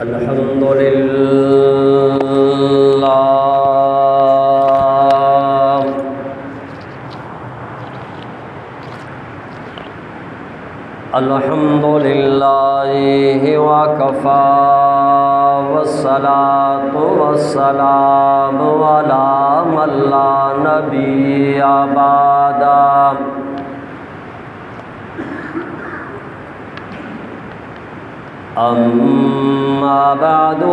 الحمد لله الحمد لله وكفى والصلاة والسلام على من لا نبي بعده أما بعد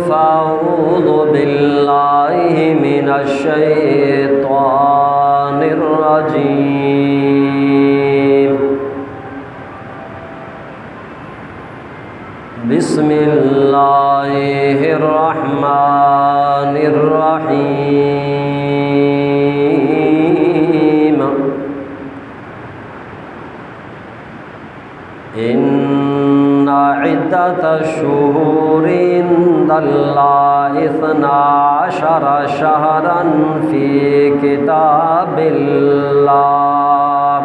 فأعوذ بالله من الشيطان الرجيم بسم الله الرحمن الرحيم إن عدة الشهور عند الله 12 شهرا في كتاب الله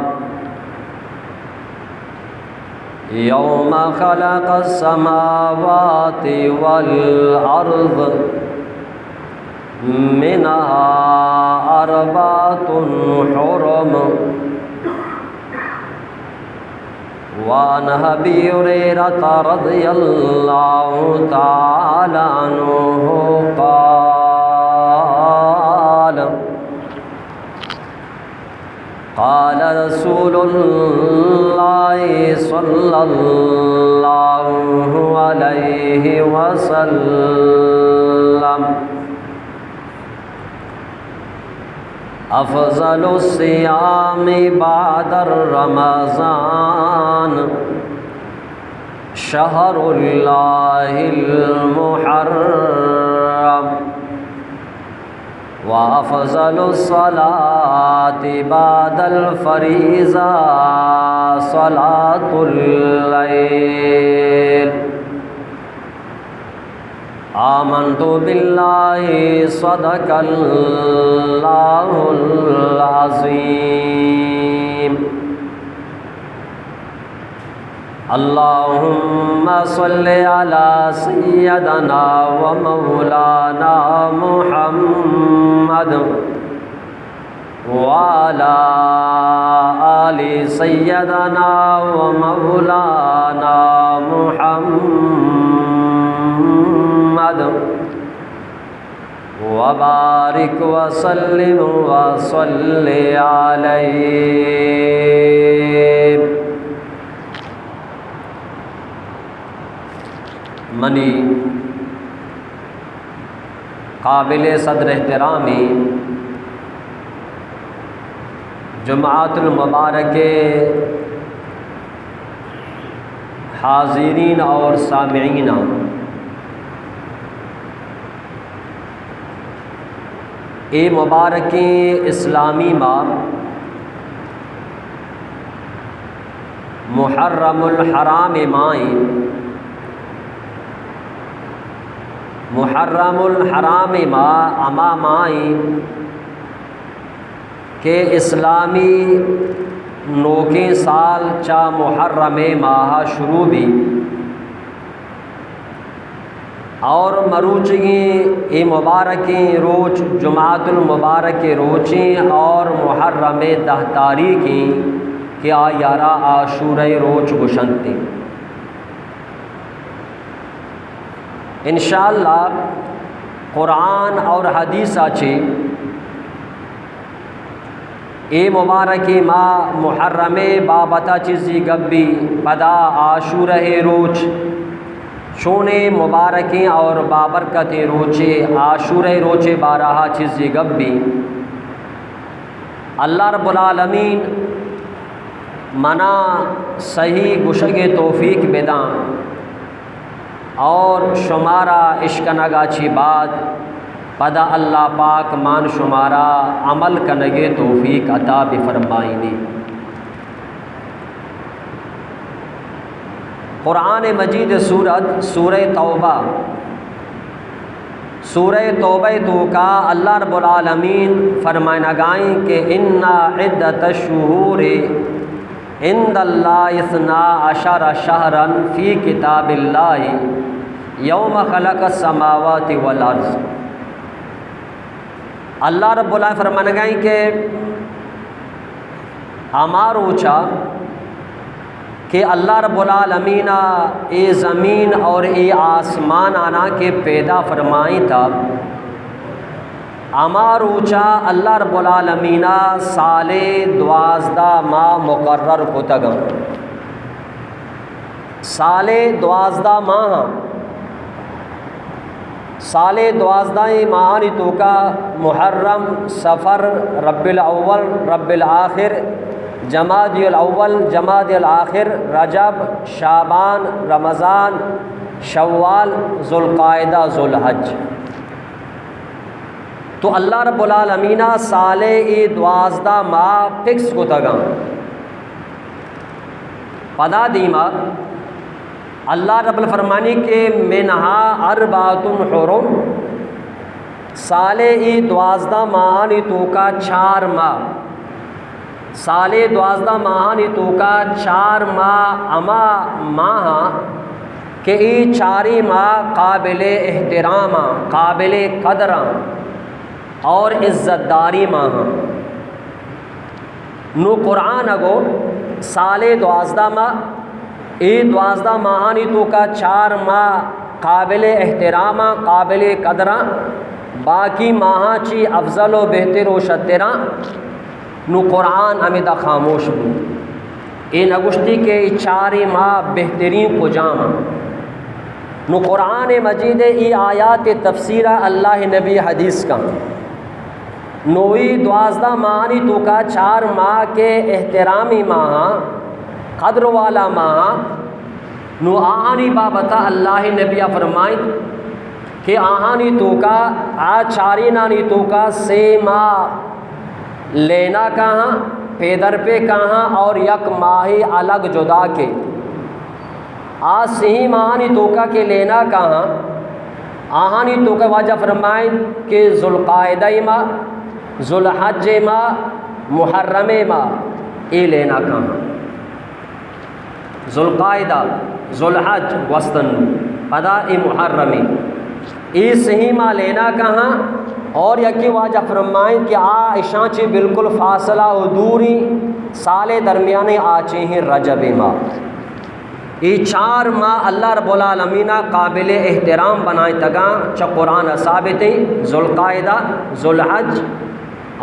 يوم خلق السماوات والأرض منها 4 حرم وعن أبي هريرة رضي الله تعالى عنه قال رسول الله صلى الله عليه وسلم أفضل الصيام بعد رمضان شهر الله المحرم وأفضل الصلاة بعد الفريضة صلاة الليل آمنت بالله صدق الله العظيم اللهم صل على سيدنا ومولانا محمد وعلى آل سيدنا ومولانا محمد وبارك وسلم وصل عليه منی قابل صدر احترامی جمعۃ المبارک حاضرین اور سامعین، اے مبارک اسلامی ماہ محرم الحرام مائیں محرم الحرام ماہ اما مائیں کہ اسلامی نوکیں سال چا محرم ماہ شروع بھی اور مروچگیں اے مبارکیں روچ جمعۃ المبارک روچیں اور محرم 10 تاریخیں کیا یارہ عاشورہ روچ گشنتے انشاءاللہ قرآن اور حدیث آچے اے مبارکی ماہ محرم بابتا چیزی گبی پدا عاشورہ روچ چونے مبارکیں اور بابرکت روچے عاشورہ روچے بارہا چیزی گبی اللہ رب العالمین منا صحیح گشگ توفیق بداں اور شمارا عشق نگاچی بعد پدا اللہ پاک مان شمارا عمل کنگے توفیق عطا بفرمائنی۔ قرآن مجید سورہ توبہ سورہ توبہ تو کا اللہ رب العالمین فرمائنا گائیں کہ انا عدت الشہور عند اللہ 12 شہرا فی کتاب اللہ یوم خلق السماوات والارض، اللہ رب العالمین فرمان گئیں کہ ہمار اوچا کہ اللہ رب العالمین اے زمین اور اے آسمان آنا کے پیدا فرمائیں تھا، ہمار اوچا اللہ رب العالمین سال 12 ماہ مقرر کو تگا، سال 12 ماہ، سال 12 ماہانی تو کا محرم، صفر، ربیع الاول، ربیع الآخر، جمادی الاول، جمادی الآخر، رجب، شعبان، رمضان، شوال، ذوالقعدہ، ذوالحج۔ تو اللہ رب العالمین سال 12 ماہ فکس کو تگا پدا دیما اللہ رب الفرمانی کے منہا اربعۃ حرم، سال 12 ماہانی تو کا 4 ماہ، سال 12 ماہانی تو کا 4 ماہ اما ماہ کہ ای 4 ماہ قابل احترام، قابل قدر اور عزت داری ماہ۔ نو قرآن اگو سال 12 ماہ، ای 12 ماہانی تو کا 4 ماہ قابل احترام، قابل قدر، باقی ماہاں چی افضل و بہتر و شترا، نو قرآن امیدہ خاموش بو، این اگشتی کے 4 ماہ بہترین کو جام۔ نو قرآن مجید ای آیات تفسیرہ اللہ نبی حدیث کا، نوئی 12 ماہانی تو کا 4 ماہ کے احترامی ماہ، قدر والا ماہ، نو آہانی بابتا اللہ نبی فرمائیں کہ آہانی تو کا چاری نانی تو کا 6 ماہ لینا کہاں پیدر پہ کہاں اور یک ماہی الگ جدا کے، صحیح ماہانی تو کا کے لینا کہاں، آہانی تو کا واجہ فرمائیں کہ ذوالقعدہ ماہ، ذوالحج ماہ، محرم ماہ، اے لینا کہاں، ذوالقعدہ، ذوالحج وسطن پدا اے محرمی، اے صحیح ماہ لینا کہاں، اور یکی واجہ فرمائیں کہ عائشہ چی بالکل فاصلہ و دوری سال درمیانے آچے ہیں رجب ماہ۔ یہ 4 ماہ اللہ رب العالمین قابل احترام بنائیں تگا، چا قرآن ثابت ہے، ذوالقعدہ، ذوالحج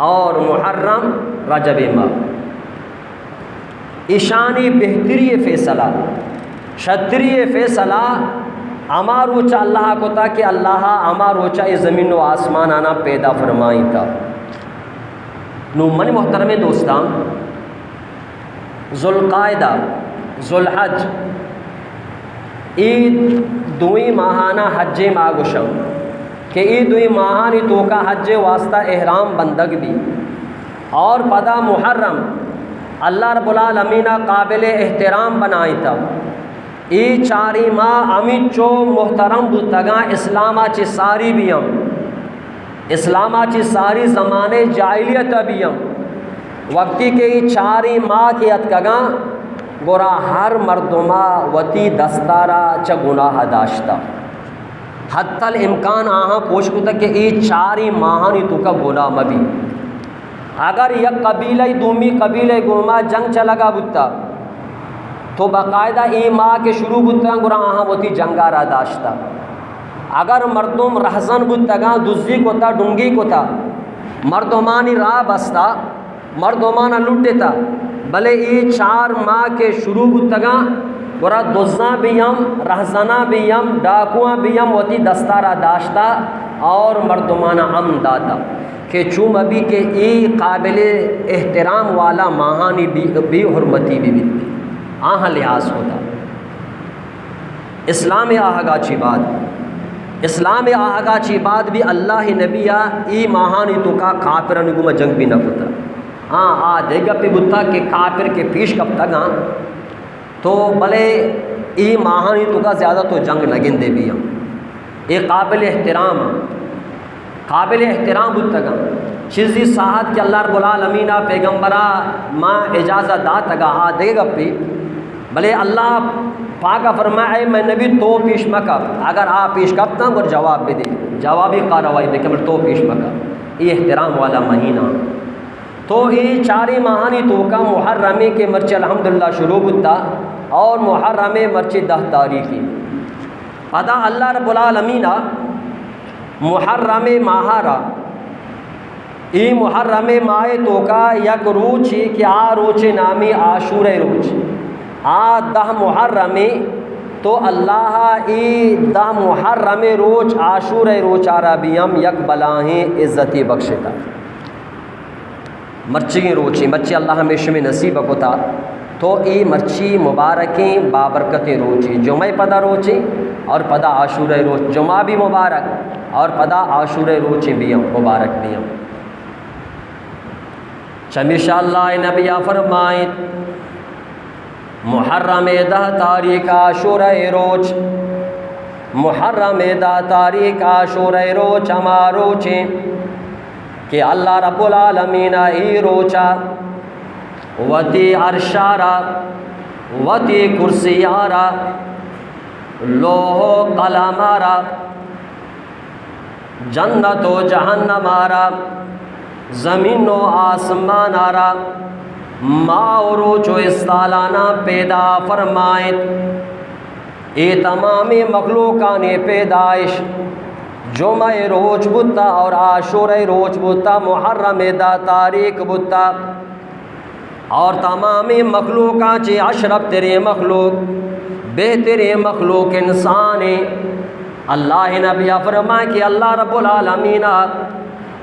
اور محرم، رجب ماہ۔ ایشانی بہتری فیصلہ، شتری فیصلہ اماروچا اللہ کو تا کہ اللہ اماروچا اس زمین و آسمان آنا پیدا فرمائیں تا۔ نو منی محترم دوستان، ذوالقعدہ، ذوالحج، عید دوئی ماہانہ حج ماگوشم کہ عید دوئی ماہانی تو کا حج واسطہ احرام بندگ بھی، اور پدا محرم اللہ رب العالمین قابل احترام بنائی تا۔ ای 4 ماہ امی چو محترم بتگاں اسلامہ چی ساری بھی ہم، اسلامہ چی ساری زمانے جاہلیت بھی ہم، وقتی کہ ای 4 ماہ کی اتکگاں گورا ہر مردمہ وتی دستارا چا گناہ داشتا، حتی الامکان آہاں کوش کو تک کہ ای 4 ماہانی تو کا گناہ مبی۔ اگر یک قبیلہ دومی قبیلہ گوما جنگ چلگا بتا تو باقاعدہ ای ماہ کے شروع بتا گورا آہاں وتی جنگا را داشتا، اگر مردم رہزن بتا دزی کو تا ڈنگی کو تا مردمانی راہ بستا، مردمانہ لٹتا، بلے ای 4 ماہ کے شروع بتا گورا دزاں بھی ہم، رہزنہ بھی ہم، ڈاکواں بھی ہم وتی دستارہ داشتا اور مردمانہ امن داتا کہ چوم ابھی کہ ای قابل احترام والا ماہانی بھی حرمتی بھی بیتی، آہاں لحاظ ہوتا۔ اسلام آہگا چی بات، اسلام آہگا چی بات بھی اللہ نبی ای ماہانی تو کا کافرن گم جنگ بھی نہ پتا، دیگا پہ بتا کہ کافر کے پیش کب تک تو بلے ای ماہانی تو کا زیادہ تو جنگ لگن دے بھی ہم، اے قابل احترام، قابل احترام بتگا چیزی ساحت کہ اللہ رب العالمین پیغمبرہ ماں اجازت داتگا دے گا پی، بلے اللہ پاکا فرمائے میں نبی تو پیش مکب، اگر آپ پیش کبتا اور جواب بھی دے، جوابی کاروائی دے کہ تو پیش مکب، یہ احترام والا مہینہ۔ تو یہ چاری ماہانی تو کا محرمی کے مرچ الحمدللہ شروع ہوتا، اور محرم مرچ 10 تاریخی ادا اللہ رب العالمین محرم ماہارا، ای محرم ماہ تو کا یک روچ کہ آ روچ نامی عاشور روچ، آ 10 محرم تو اللہ ای 10 محرم روچ عاشور روچ عربیم یک بلاہیں عزتی بخشتا، مرچی روچی مرچی اللہ ہمیشہ میں نصیب کتا، تو ای مرچی مبارکیں بابرکت روچی، جمعہ پدا روچی اور پدا عاشور روچ، جمعہ بھی مبارک اور پدا عاشور روچی بھی مبارک بھی ہم چمیشہ اللہ نبی فرمائیں محرم 10 تاریخ عاشور روچ، محرم 10 تاریخ عاشور روچ ہما روچیں کہ اللہ رب العالمین ای روچا وتی عرشارا وتی کرسیارا لوہ قلمارا جنت و جہنمارا زمین و آسمان آرا ماں و روچ و استالانہ پیدا فرمائیں، اے تمامی مخلوقان پیدائش جمعہ روچ بتا اور عاشور روچ بتا، محرم 10 تاریخ بتا، اور تمامی مخلوقات چی اشرف تیرے مخلوق بہترے مخلوق انسان، اللہ نبی فرمائے کہ اللہ رب العالمین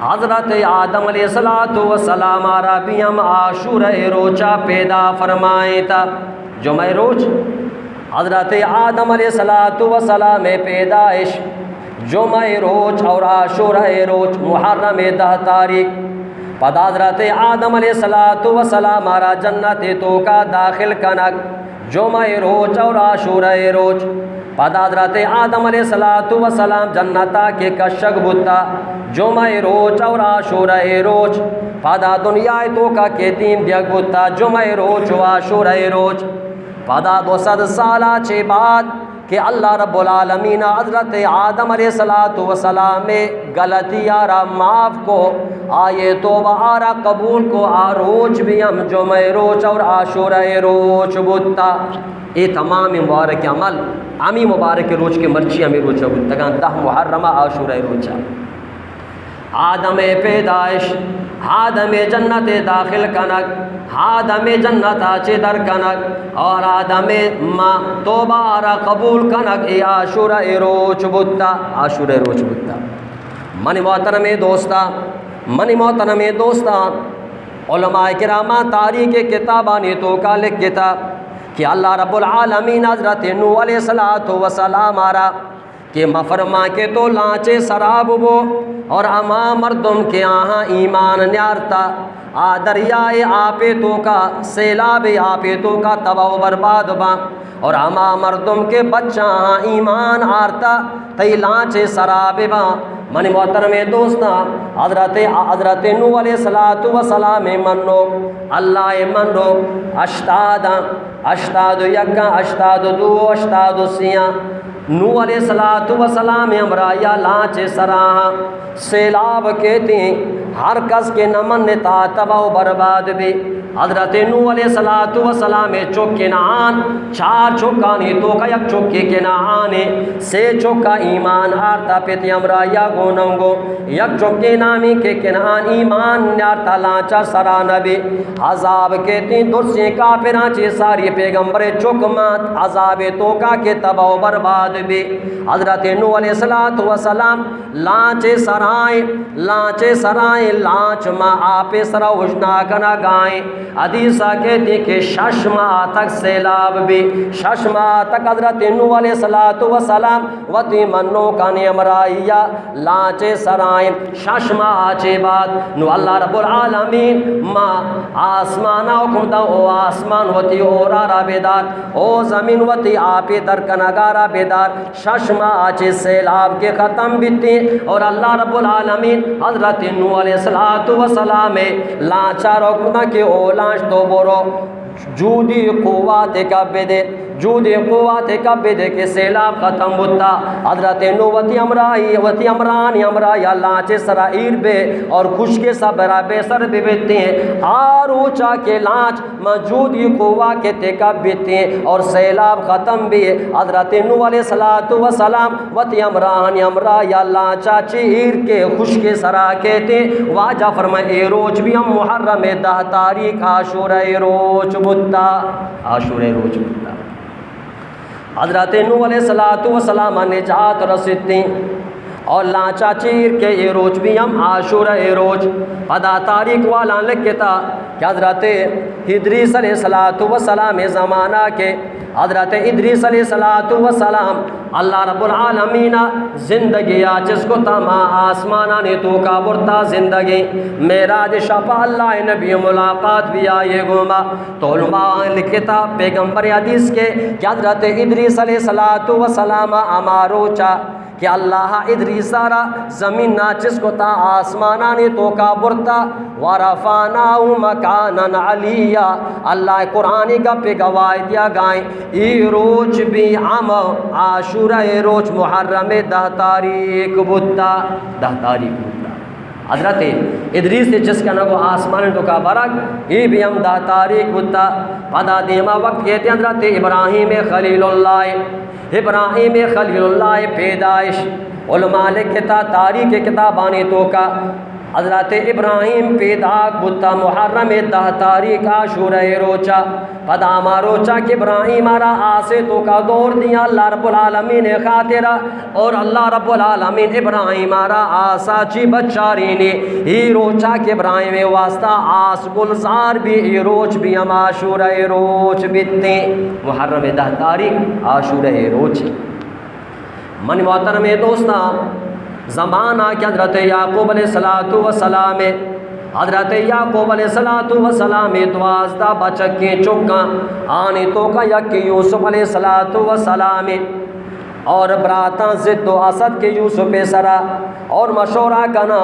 حضرت آدم علیہ السلام عربیم عاشور روچا پیدا فرمائے تا، جمعہ روچ حضرت آدم علیہ السلام پیدائش جمعہ روچ اور عاشور روچ محرم 10 تاریخ، پد حضرت آدم علیہ السلام آرا جنت تو کا داخل کنک جمعہ روچ اور عاشور روچ، پد حضرت آدم علیہ السلام جنتا کے کشک بتا جمعہ روچ اور عاشور روچ، پدا دنیا تو کا کتیم دیگ بتا جمعہ روچ و عاشور روچ، پدا 200 سالہ چے بعد کہ اللہ رب العالمین حضرت آدم علیہ السلام میں غلطی آرا معاف کو، آئے توبہ آرا قبول کو، روچ بھی ہم جمعہ روچ اور عاشور روچ بتا، اے تمام مبارک عمل امی مبارک روچ کے مرچی ہمیں روچہ بتا، 10 محرمہ عاشور روچہ، آدم پیدائش آدم جنت داخل کنک، آدم جنت آچے در کنک، اور آدم ما توبہ آرا قبول کنک، اے عاشور روچ بتا، عاشور روچ بتا۔ منی محترم دوستا علماء کرامہ تاریخ کتابانی تو کا لکھتا کہ اللہ رب العالمین حضرت نوح علیہ السلام آرا کہ مفرما کے تو لانچے سراب بو اور اما مردم کے آہاں ایمان نیارتا، دریائے آپے تو کا سیلاب آپے تو کا تباہ و برباد با، اور اما مردم کے بچہ آہاں ایمان آرتا تی لانچے سراب با۔ منی محترم دوستا حضرت نوح علیہ السلام منو اللہ منو اشتاد یکا اشتاد دو اشتاد سیاں نوح علیہ السلام امرایا لانچ سراہاں سیلاب کہتے ہیں ہر کس کے نمن تا تباہ و برباد بھی۔ حضرت نوح علیہ السلام چوک کنعان 4 چوکانی تو کا یک چوکی کنعان 3 چوکا ایمان آرتا پیتی امرایا گوننگو، یک چوکی نامی کے کنعان ایمان نیارتا لانچا سرانہ بھی۔ عذاب کہتے ہیں درسیں کافرانچے ساری پیغمبر چوکمات عذاب تو کا کے تباہ و برباد بھی۔ حضرت نوح علیہ السلام لانچے سرائیں لانچ ماں آپے سرا وجنا کنا گائیں، حدیثہ کہتے کہ 6 ماہ تک سیلاب بھی، 6 ماہ تک حضرت نوح علیہ السلام وطی منو کانی امرائیہ لانچے سرائیں، 6 ماہ چے بعد نو اللہ رب العالمین ماں آسمانہ حکم دا، او آسمان وطی اورارا بیدار، او زمین وطی آپے در کنگارا بیدار، 6 ماہ چے سیلاب کے ختم بیتی، اور اللہ رب العالمین حضرت نوح علیہ السلام لانچا رکھنا کہ او لانچ تو برو جودی قوات کا بدے جود قوت کبد کے سیلاب ختم بتا حضرت نو وتی امرانی یا لانچ سرائیر بے اور خشک سبرا بے سر بے بیتے ہیں آروچا کے لانچ موجود قوا کے تکب بیتے ہیں اور سیلاب ختم بھی ہے حضرت نو علیہ السلام وتی امرانی یا لانچا چیر کے خشک سرا کہتے ہیں واجہ فرمائے اے روچ بھی ہم محرم 10 تاریخ عاشورہ روچ بتا عاشورہ روچ بتا حضرت نو علیہ السلام نجات رسیدیں اور لانچا چیر کے یہ روچ بھی ہم عاشورہ روچ پدا تاریخ والا لکھتا کہ حضرت ادریس علیہ السلام زمانہ کے حضرت ادریس علیہ السلام اللہ رب العالمین زندگی آجز کو تما آسمانہ نے تو کا برتا زندگی معراج شفا اللہ نبی ملاقات بھی آئے گوما تو علماء لکھتا پیغمبر حدیث کے کہ حضرت ادریس علیہ السلام اماروچا کہ اللہ ادریسہ را زمین ناچس کو تا آسمانہ نے تو کا برتا ورفعناہ مکانا علیہ اللہ قرآنی کا پہ گواہ دیا گائیں ای روچ بھی عام عاشورہ روچ محرم 10 تاریخ بتا 10 تاریخ بتا حضرت ادریس نے جس کا نگو آسمان تو کا برک ای بھی ہم 10 تاریخ بتا پدا دیما وقت کہتے ہیں حضرت ابراہیم خلیل اللہ پیدائش علماء لکھتا تاریخ کتابانی تو کا حضرت ابراہیم پیدا بتا محرم 10 تاریخ عاشورہ روچا پدا روچا کہ ابراہیم آرا آسے تو کا دور دیا اللہ رب العالمین خاطرہ اور اللہ رب العالمین ابراہیم آرا آسا چی بچاری نے ہی روچا کہ ابراہیم واسطہ آس گلزار بھی ہی روچ بھی ہم عاشورہ روچ بیتے محرم 10 تاریخ عاشورہ روچ من محترم دوستاں زمانہ کہ حضرت یعقوب علیہ السلام حضرت یعقوب علیہ السلام 12 بچکیں چکاں آنی تو کا یک یوسف علیہ السلام اور براتاں زد و اسد کے یوسف سرا اور مشورہ کنا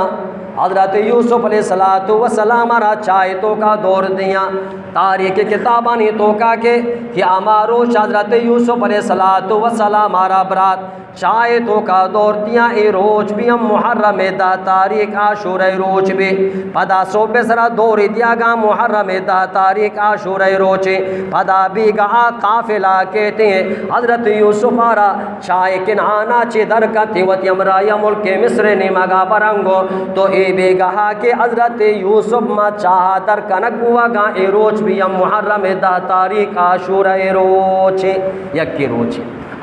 حضرت یوسف علیہ السلام را چائے تو کا دور دیا تاریخ کتابانی تو کا کہ ہماروش حضرت یوسف علیہ السلام را برات چائے تو کا دور دیا اے روچ بھی ہم محرم 10 تاریخ عاشورہ روچ بھی پدا سو پہ سرا دور دیا گا محرم 10 تاریخ عاشورہ روچ پدا بھی گا قافلہ کہتے ہیں حضرت یوسف آرا چائے کنانا چی درکتی وطی امرائی ملک مصر نے مگا برنگو تو اے بے گا کہ حضرت یوسف ما چاہا درکنک ہوا گا اے روچ بھی ہم محرم 10 تاریخ عاشورہ روچ یکی روچ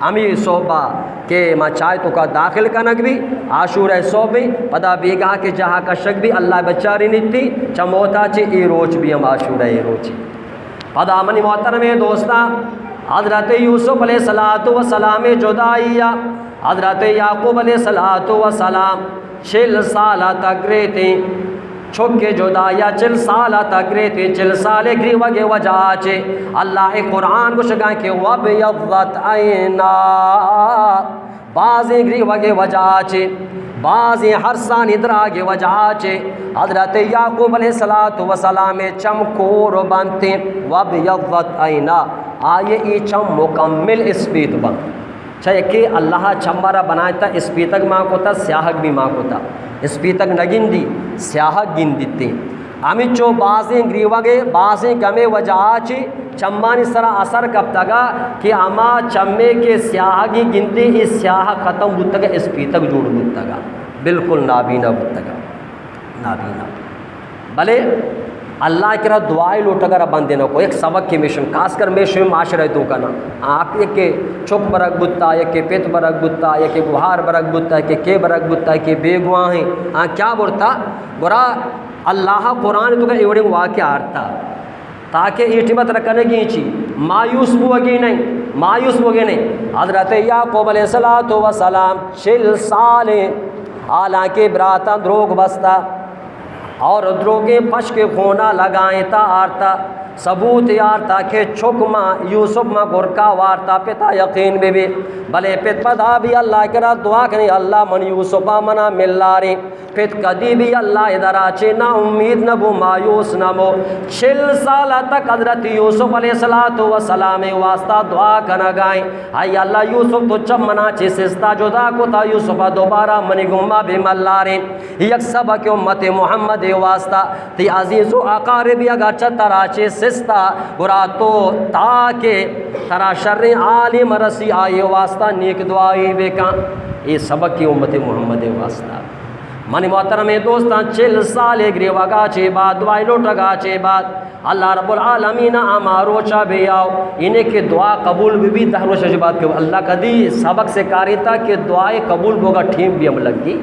امیر صوبہ کہ ما چائے تو کا داخل کنک بھی عاشورہ صوبی پدا بیگاہ کے جہاں کا شک بھی اللہ بچاری نیتی چموتا چی ای روچ بھی ہم عاشورہ روچ پدا منی محترم دوستا حضرت یوسف علیہ السلام جدائیہ حضرت یعقوب علیہ السلام 40 سالہ تک رہتے چھکے جدایا 40 سالہ تک رہتے 40 سالے گری وگے وجہ چے اللہ قرآن کو شکائیں کہ وَبْيَضَّتْ عَيْنَا بعضی گری وگے وجہ چے بعضی ہرسان ادراگے وجہ چے حضرت یعقوب علیہ السلام چمکور بنتے وَبْيَضَّتْ عَيْنَا آئے ای چم مکمل اسپیت بن چاہے کہ اللہ چمبارا بنائے تا اسپیتک ماں کو تا سیاہک بھی ماں کو تا اسپیتک نگن دی سیاہک گن دیتے ہمیں چو بازیں گریوگے بازیں کمے وجہ چی چمانی سرا اثر کب تگا کہ اما چمے کے سیاہگی گنتے اس سیاہ ختم بودتگا اسپیتک جوڑ بودتگا بالکل نابینا بودتگا نابینا بلے اللہ کرا دعائی لوٹ اگر بندے نہ کو ایک سبق کی میشم خاص کر میشم معاشرہ تو کا نا آپ ایک کے چھک برک بتا ایک کے پیت برک بتا ایک کے گوہار برک بتا ایک کے برک بتا ایک کے بے گواہ ہیں کیا بورتا برا اللہ قرآن تو کا ایوڑنگ واقعہ آرتا تاکہ اٹمت رکھنے کی چی مایوس ہوگی نہیں مایوس ہوگی نہیں حضرت یعقوب علیہ السلام 40 سالیں حالانکہ براتا دروگ بستا اور دروگیں پش کے خونا لگائیں تا آرتا ثبوت یارتا کہ چھک ماں یوسف ماں گرکا وارتا پتا یقین بھی بلے پت پتا بھی اللہ کرا دعا کریں اللہ من یوسفا منا ملاری پت کدی بھی اللہ ادھر آچے نا امید نبو مایوس نبو 6 سالہ تک حضرت یوسف علیہ السلام واسطہ دعا کنا گائیں آئی اللہ یوسف تو چب منا چے سستا جدا کو تا یوسفا دوبارہ منی گمہ بھی ملاریں یک سبق امت محمد واسطہ تی عزیز و اقاربی اگر چتر آچے سستا برا تو تاکہ ترا شر عالم رسی آئے واسطہ نیک دعائی بے کان یہ سبق کی امت محمد واسطہ منی محترم دوستان 40 سال گری وگا چے بعد دعائی لوٹگا چے بعد اللہ رب العالمین آمارو چا بھی آؤ انہیں کہ دعا قبول بھی دہرو شجبات کے اللہ کدی سبق سے کاری تھا کہ دعائیں قبول ہوگا ٹھیم بھی ہم لگی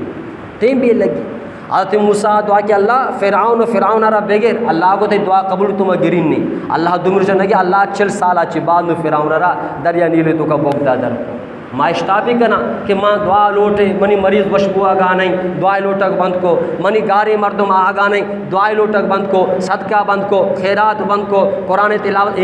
ٹھیم بھی لگی حضرت موسیٰ دعا کہ اللہ فرعون را بغیر اللہ کو تے دعا قبول تم گرین نہیں اللہ دمر جنہ کہ اللہ 40 سال اچھی بعد میں فرعون را دریا نیلے تو کا بغدہ در ما اشتاپی کنا کہ ماں دعا لوٹے منی مریض بشبو آگا نہیں دعائیں لوٹک بند کو منی گاری مردم آگا نہیں دعائیں لوٹک بند کو صدقہ بند کو خیرات بند کو قرآن تلاوت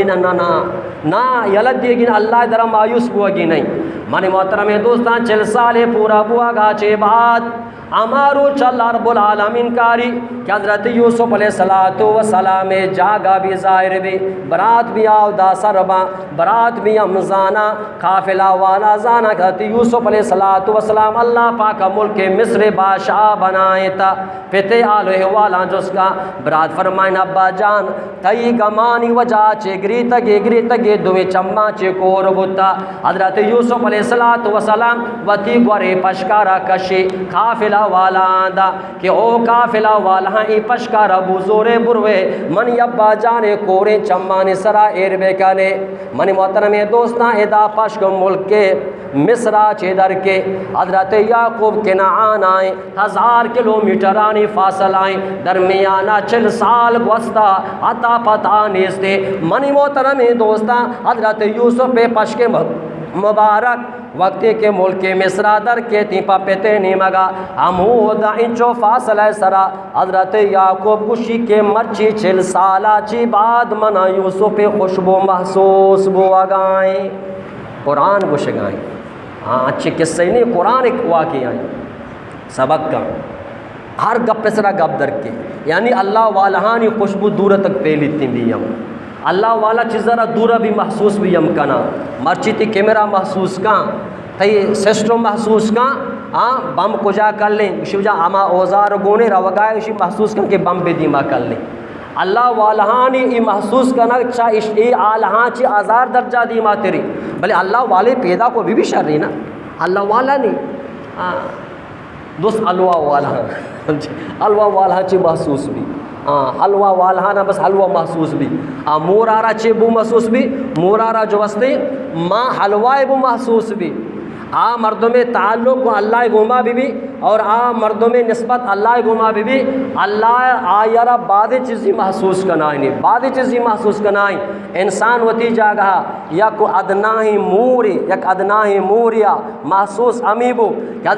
نا یلد دیے گی اللہ درہ مایوس بوا گی نہیں منی محترم دوستان 40 سال پورا بوا گا چے بعد ہمارو چل رب العالمین کاری کہ حضرت یوسف علیہ السلام جاگا بھی ظاہر بھی برات بھی آو دا سربا برات بھی امزانا قافلہ والا زانا کہ حضرت یوسف علیہ السلام اللہ پاک ملک مصر بادشاہ بنائے تا پتے آلوہ والا جس کا برات فرمائن ابا جان تئی گمانی وجہ چے گری تگے دوے چمہ چے کور بتا حضرت یوسف علیہ السلام وطی گورے پشکارا کشی قافلہ والا آندا کہ او قافلہ والا ای پشکارا بزورے بروے منی ابا جانے کورے چمانی سرا ایر بے کنے منی محترم دوستان ادا پشک ملک کے مصرہ چیدر کے حضرت یعقوب کنعان آئیں 1000 کلومیٹرانی فاصل آئیں درمیانہ 40 سال گوستا عطا پتہ نیستے منی محترم دوستان حضرت یوسف پہ پشک مبارک وقتی کے ملک مصرہ در کے تیپا پیتے نیمگا ہمودا انچو فاصلہ سرا حضرت یعقوب کشی کے مرچی 40 سالہ چی بعد منا یوسف پہ خوشبو محسوس بو آگائیں قرآن گوش گائیں ہاں اچھے قصے نہیں قرآن ایک واقعی آئیں سبق کا ہر گپ سرا گپ در کے یعنی اللہ والہانی خوشبو دور تک پیلیتی بھی ہم اللہ والا چیز ذرا دورا بھی محسوس بھی یم کنا مرچی تی کیمرہ محسوس کان تی سسٹم محسوس کان بم کجا کر لیں اسی وجہ اما اوزار گونے روگائے اسی محسوس کن کہ بم بے دیما کر لیں اللہ والہانی ای محسوس کرنا چاہ ای آلہاں چی آزار درجہ دیما تیری بلے اللہ والے پیدا کو بھی شر رہی نا اللہ والا نہیں دوست الوا والا الوا والا چی محسوس بھی حلوہ والہانا بس حلوہ محسوس بھی مورارا چے بو محسوس بھی مورارا جو وستے ماں حلوائے بو محسوس بھی مردوں میں تعلق کو اللہ گما بھی اور مردوں میں نسبت اللہ گما بھی اللہ آیارہ بعد چیزی محسوس کنائیں بعد چیزی محسوس کنائیں انسان وتی جاگہ یا کو ادناہی موری یک ادناہی موریا محسوس امیبو کہ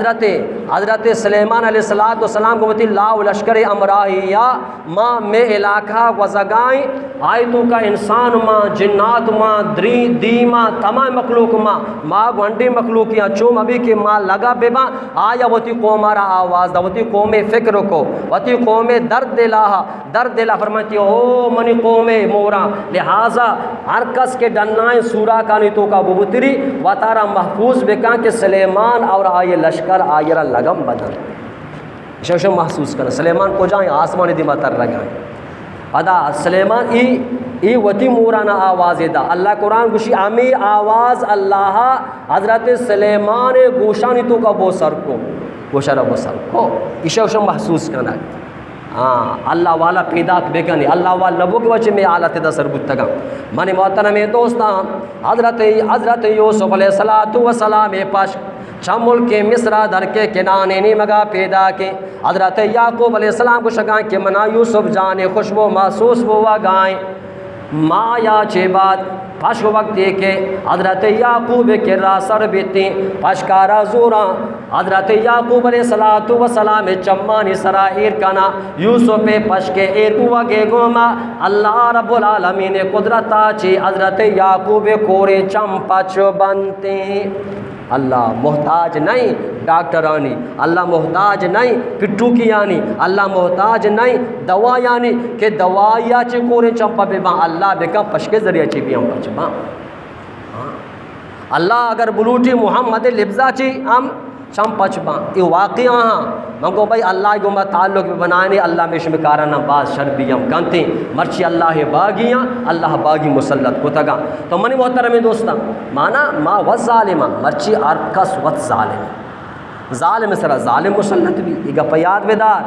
حضرت سلیمان علیہ السلام کو وتی لاؤ لشکر امراہی یا ماں میں علاقہ وزگائیں آیتوں کا انسان ماں جنات ماں دیما تمام مخلوق ماں گھنٹی مخلوقیاں چوم ابھی کہ ماں لگا بے ماں آیا وتی قومارا آواز دا وتی قوم فکر کو وتی قوم درد دلا فرماتی او منی قوم مورا لہذا ہر کس کے ڈنائیں سورہ کانی تو کا ببتری وطارہ محفوظ بکان کہ سلیمان اور آئے لشکر آئیرہ لگم بدن شوشم محسوس کرنا سلیمان کو جائیں آسمانی دیما تر لگائیں ادا سلیمان ای وتی مورانا آواز دا اللہ قرآن گوشی امی آواز اللہ حضرت سلیمان گوشانی تو کا بو سر کو گوشارہ بو سر کو ایشوشم محسوس کرنا اللہ والا پیدا بکنی اللہ والا نبو کی وجہ میں آلت دا سر بتگا منی محترم دوستان حضرت یوسف علیہ السلام پاش چمل کے مصرہ در کے کنانے نیمگا پیدا کے حضرت یعقوب علیہ السلام کو شگائیں کہ منا یوسف جانے خوشبو محسوس ہوا گائیں ماں یا چھ بات پش وقت کہ حضرت یعقوب کے راسر بیتی پشکارا زوراں حضرت یعقوب علیہ السلام چمانی سرا ایر کنا یوسف پش کے ایر وگے گوما اللہ رب العالمین قدرتا چی حضرت یعقوب کورے چم پچ بنتے. اللہ محتاج نہیں ڈاکٹرانی، اللہ محتاج نہیں پٹھو کی یعنی، اللہ محتاج نہیں دوا یعنی کہ دوایا چی کورے چمپا بے باں اللہ بکا پش کے ذریعہ چی بھی ہم پچ باں. اللہ اگر بلوٹی محمد لبزا چی ہم چم پچ باں. یہ واقعہ ہاں منگو بھائی اللہ گمہ تعلق بنائے اللہ میں شمکارنا باز شر بھی ہم کانتے مرچی اللہ باغیاں اللہ باغی مسلط کو تگا. تو منی محترم دوستا مانا ما و ظالمہ مرچی ارکس وط ظالم سرا ظالم مسلط بھی ایگا پیاد بیدار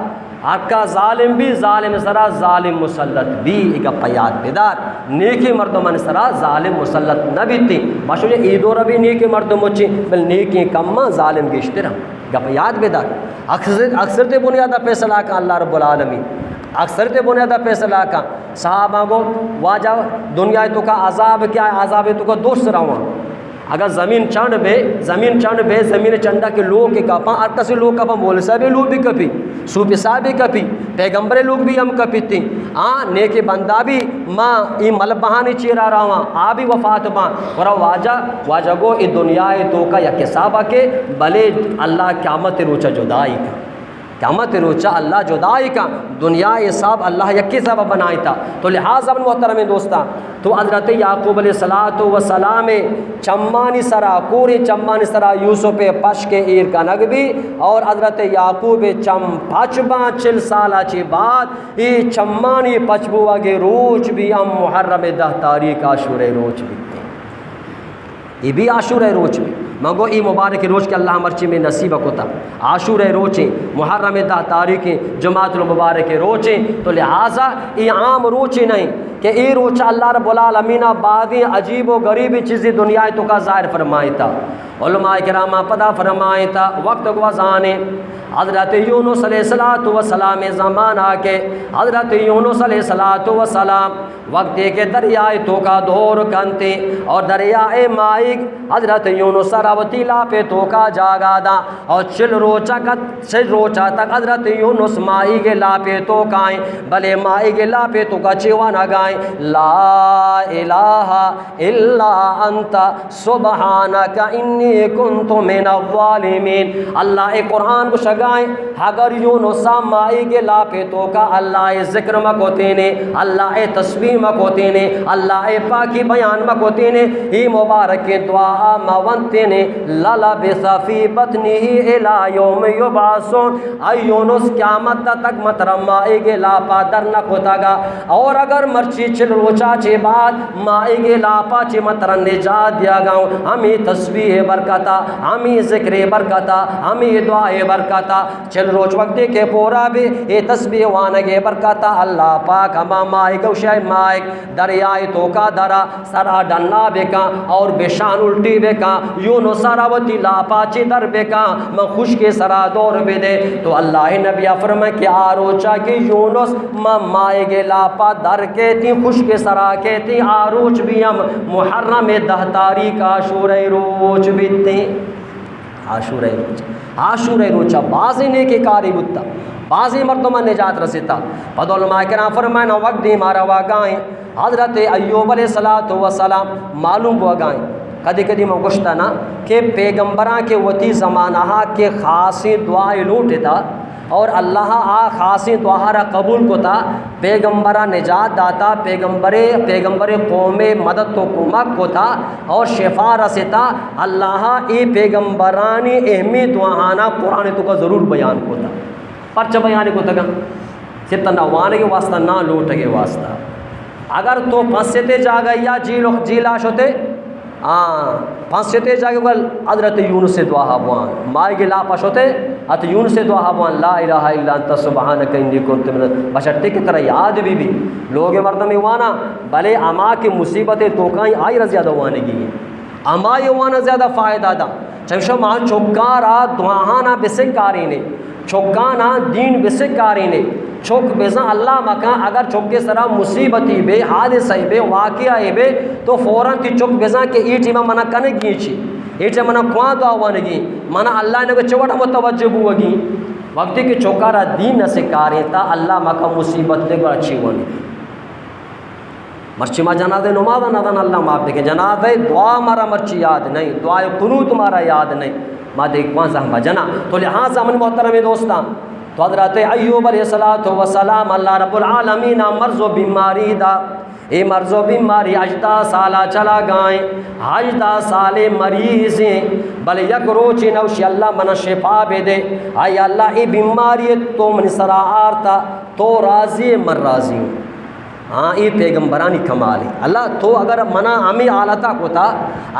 آکا ظالم بھی ظالم سرا ظالم مسلط بھی ایگا پیاد بیدار نیکی مردمان سرا ظالم مسلط نہ بیتی باشو جے ایدو ربی نیکی مردم اچھی بل نیکی کم ظالم گشتر ہم ایگا پیاد بیدار. اکثر تے بنیادہ فیصلہ کا اللہ رب العالمین اکثر تے بنیادہ فیصلہ کا صحابہ کو واجہ دنیا تو کا عذاب کیا ہے عذاب تو کا دوست رہا اگر زمین چند بے زمین چندہ کے لوگ کے کپاں اور کسی لوگ کپاں مولسہ بھی لوگ بھی کپی صوفیسہ بھی کپی پیغمبر لوگ بھی ہم کپی تھی نیک بندہ بھی ماں ای مل بہانی چیرا رہا ہوں آ بھی وفات ماں ورہ واجہ گو ای دنیا تو کا یا کسابہ کے بلے اللہ قیامت روچہ جدائی کا قیامت روچہ اللہ جدائی کا دنیا یہ سب اللہ یکی سب بنائی تھا. تو لہٰذا محترم دوستا تو حضرت یعقوب علیہ السلام چمانی سرا کوری چمانی سرا یوسف پش کے ایر کا نگبی اور حضرت یعقوب چم پچباں 40 سالہ چی بعد یہ چمانی پچبو آگے روچ بھی ہم محرم 10 تاریخ عاشورہ روچ بھی یہ بھی عاشورہ روچ بھی مگو ای مبارک روچ کے اللہ مرچی میں نصیبہ کو تا عاشورہ روچیں محرم 10 تاریخ جماعت المبارک روچیں. تو لہٰذا ای عام روچیں نہیں کہ ای روچہ اللہ رب العالمین بعضی عجیب و غریبی چیزی دنیا تو کا ظاہر فرمائی تھا. علماء کرامہ پدا فرمائی تھا وقت گوازانے حضرت یونس علیہ السلام زمان آکے حضرت یونس علیہ السلام وقت کے دریائے تو کا دور کنتے اور دریائے مائک حضرت یونس راوتی لا پہ تو کا جاگا دا اور 4 روچہ تک حضرت یونس مائی کے لا پہ تو کائیں بلے مائی کے لا پہ تو کا چیوانا گائیں لا الہ الا انت سبحانک انی کنت من الظالمین. اللہ قرآن کو شگائیں اگر یونس مائی کے لا پہ تو کا اللہ ذکر مکوتے نے اللہ تسبیح مکوتے نے اللہ پاکی بیان مکوتے نے ہی مبارک دعا مونتے نے للبث فی بطنہ الی یوم یبعثون ای یونس قیامت تک مترم مائی کے لاپا در نکوتا گا. اور اگر مرچی 4 روچہ چے بعد مائی کے لاپا چے مترن نجات دیا گاؤں ہمیں تسبیح برکتا ہمیں ذکر برکتا ہمیں دعا برکتا 4 روچ وقت کے پورا بھی یہ تسبیح وانگے برکتا اللہ پاک ہما مائی گوشہ مائک دریائے تو کا درا سرا ڈننا بکا اور بشان الٹی بکا یونو سراوتی لاپا چی در بکا میں خوش کے سرا دور بے دے. تو اللہ نبی فرمائے کہ آروچا کی یونس مائے گے لاپا در کے تھی خوش کے سرا کے تھی آروچ بھی ہم محرم 10 تاریخ عاشورہ روچ بھی تھی عاشورہ روچہ بازی نے کے کاری بتا بازی مردمہ نجات رسیتا. پد علماء کرام فرمائنا وقت دی مارا واگائیں حضرت ایوب علیہ السلام معلوم واگائیں کدی کدی میں گشتا نا کہ پیغمبران کے وتی زمانہ کے خاصی دعائیں لوٹے تھا اور اللہ خاصی دعا را قبول کو تھا پیغمبرہ نجات داتا پیغمبر قوم مدد تو کمک کو تھا اور شفا رسیتا اللہ ای پیغمبرانی اہمی دعانا قرآن تو کا ضرور بیان کو تھا پرچہ بیانی کو تگا ستا نوانے کے واسطہ نہ لوٹ کے واسطہ اگر تو پھنستے جا گئی یا جیلاش ہوتے پھنستے جا گئے حضرت یونس سے دعا بوان مائے کے لا پش ہوتے حضرت یونس سے دعا بوان لا الہ الا انت سبحانک انی کنت من بشرتے کی طرح یاد بھی لوگ مردمی وانا بلے اما کی مصیبتیں توکائیں آئی رزیادہ وانے گی اما یہ وانا زیادہ فائدہ دا چنشو ماں چوکارا دعانا بسکاری نے چوکانا دین بسکاری نے چوک بیزاں اللہ مکان اگر چوک کے سرا مصیبتی بے حادثہ بے واقعہ بے تو فوراں تی چوک بیزاں کے ای ٹیمہ منع کنے گی چی ایچے منا کوان دعا وانگی منا اللہ نے چوڑا متوجہ بوگی وقتی کہ چوکارا دین نہ سکارے تا اللہ مکہ مصیبت لے گا اچھی وانی مرچی ما جنازہ نماز نہ اللہ معاف دے کہ جنازہ دعا مارا مرچی یاد نہیں، دعا قنوت مارا یاد نہیں، ما دیکھ پانسا ہم بجنا. تو لہٰذا من محترم دوستان تو حضرت ایوب علیہ السلام اللہ رب العالمین مرض و بیماری دا اے مرض و بیماری 18 سالہ چلا گائیں، 18 سالے مریض ہیں، بل یک روچی نوشی اللہ من شفا بے دے. آئی اللہ ای بیماری تو من سرا آرتا تو راضی من راضی ہوں. ہاں ای پیغمبرانی کمال ہے. اللہ تو اگر منا ہمیں آلتا کو تا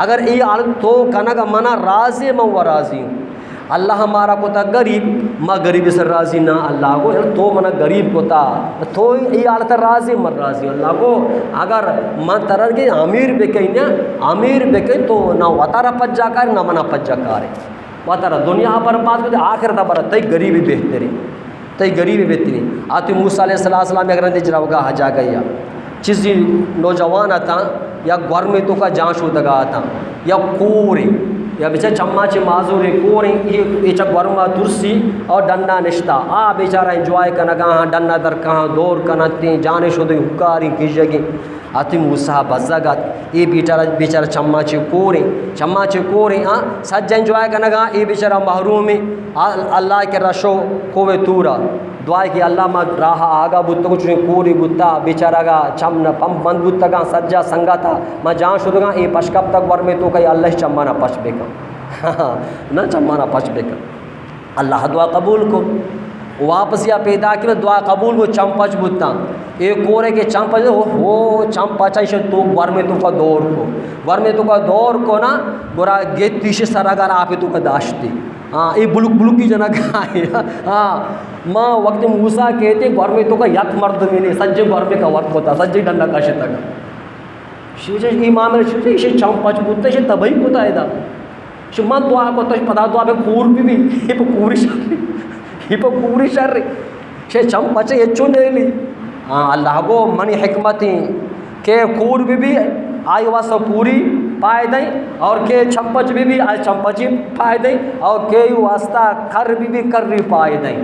اگر ای آلت تو کنگا منا راضی من و راضی ہوں. اللہ ہمارا کو تا غریب ما غریب سے راضی نہ اللہ کو تو منا غریب کو تا تو ای آلتا راضی من راضی اللہ کو اگر من ترر کے امیر بے کہیں نا امیر بے کہیں تو نہ وطارہ پجا کر نہ منا پجا کارے وطارہ دنیا پر بات کو آخر تا برا تی غریبی بہتری تی غریبی بہتری. آتی موسیٰ علیہ السلام اگر اندے جراؤگا حجا گیا چیزی نوجوان آتا یا گور میں تو کا جان شودگا آتا یا کوری یا بیچارہ چماچی معذوری کوری یہ چک گورما ترسی اور ڈننا نشتا بیچارہ انجوائے کنا کہاں ڈننا در کہاں دور کنتی جانے شدی حکاری کیجگی. آتی موسیٰ بزگت یہ بیچارہ چماچی کوری سجا انجوائے کنا کہاں یہ بیچارہ محرومی اللہ کے رشو کوے تورا دعائے کہ اللہ ما راہ آگا بودتا کچھ کوری بودتا بیچارہ گا چمنا پم بند بودتا گا سجا سنگا تھا ما جان شدو گا یہ پشکب تک ورمی تو کہ اللہ چمانا پش بے کم نا چمانا پش بے کم. اللہ دعا قبول کو واپس یا پیدا کی دعا قبول کو چمپچ بودتا ایک کورے کے چمپچ ہو چمپچا تو ورمی تو کا دور کو نا گورا گیت تیشی سرگار آپ تو کا داشتی یہ بلک کی جنا کھائے. ماں وقت موسیٰ کہتے گور میں تو کا یک مرد میں نہیں سجے گور میں کا وقت ہوتا سجے ڈنڈا کاشے تک شیوچے امام نے شیوچے اسے چمپچ بودتا اسے تبہی کوتا ہے دا شمان دعا کو تو پتا دعا بے کور بھی یہ پوری شر اسے چمپچے یہ چونے لی. اللہ کو منی حکمتی کہ کور بھی آئی واسا پوری پائے دیں اور کہ چھمپچ بھی آئی چھمپچی پائے دیں اور کہ واسطہ کر بھی کر رہی پائے دیں.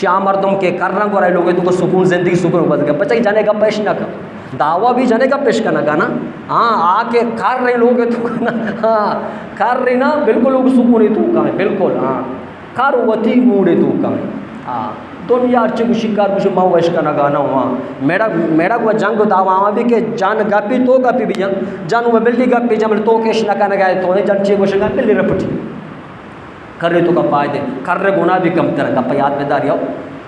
شاہ مردم کے کر رنگ اور لوگ تو سکون زندگی سکون بدل گیا بچہ جانے کا پیش نہ کر دعویٰ بھی جانے کا پیش کرنا کا نا آ کے کر رہے لوگ تو نا کر رہی نا بالکل لوگ سکون تو کہیں بالکل کر وتی موڑے تو کہیں دنیا اچھے کو شکار کچھ ماں ویش کا نگانا ہوا میرا کو جنگ دعوا ہوا بھی کہ جان گپی تو گپی بھی جان وہ بلڈی گپی جمل تو کیش نہ کا نگائے تو نے جان چے کو شکا بلی رپٹی کر رہے تو کا پائے دے کر رہے گناہ بھی کم طرح کا پیاد میں داری ہو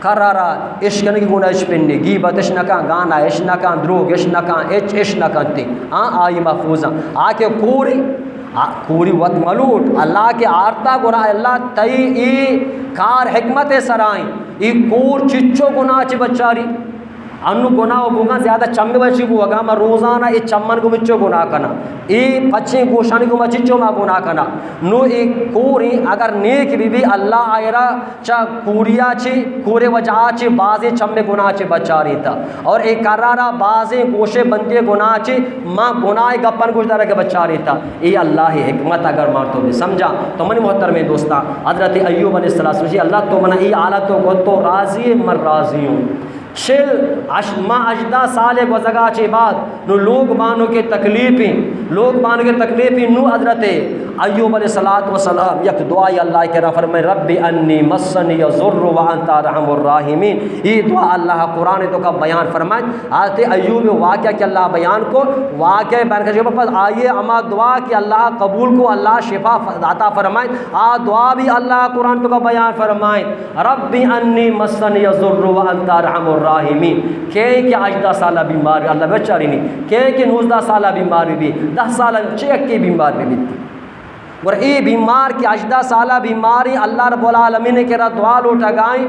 کر رہا عشق کی گناہ عشق پنی غیبت عشق نہ کا گانا عشق نہ کا دروغ عشق نہ کا عشق نہ کرتے آئی محفوظ آ کے کوری وقت ملوٹ اللہ کے آرتا گناہ اللہ تئی ای کار حکمت سرائیں ای کور چچو گناہ چی بچاری انو گناہ و گناہ زیادہ چمگ بچی کو اگا ما روزانہ ای چمن کو مچو گناہ کنا ای پچھیں گوشانی کو مچچو ما گناہ کنا نو ای کوری اگر نیک بھی اللہ آئرہ چا کوریا چی کورے وجہ چی بازی چمگ گناہ چی بچاری تا اور ایک قرارہ بازی گوشے بندے گناہ چی ما گناہ گپن گوش دارہ کے بچاری تا ای اللہ حکمت اگر مارتو بھی سمجھا. تو منی محترم دوستا حضرت ایوب علیہ السلام اللہ تو منا ای آلتو گو تو راضی من راضی ہوں شل ما 18 سال گزگا چے بعد نو لوگ بانو کے تکلیفیں نو حضرت ایوب علیہ السلام یک دعائی اللہ کے فرمائے رب انی مسنی ضر وانت ارحم الراحمین. یہ دعا اللہ قرآن تو کا بیان فرمائے حضرت ایوب واقعہ کہ اللہ بیان کو واقعہ بیان کر پس آئیے اما دعا کہ اللہ قبول کو اللہ شفا عطا فرمائے دعا بھی اللہ قرآن تو کا بیان فرمائے رب انی مسنی ضر وانت ارحم الراحمین. کہ 18 سالہ بیمار اللہ بیچاری نہیں کہ 19 سالہ بیماری بھی 10 سالہ چیک کی بیمار بھی تھی اور ای بیمار کی 18 سالہ بیماری اللہ رب العالمین کے رہا دعا لوٹا گائیں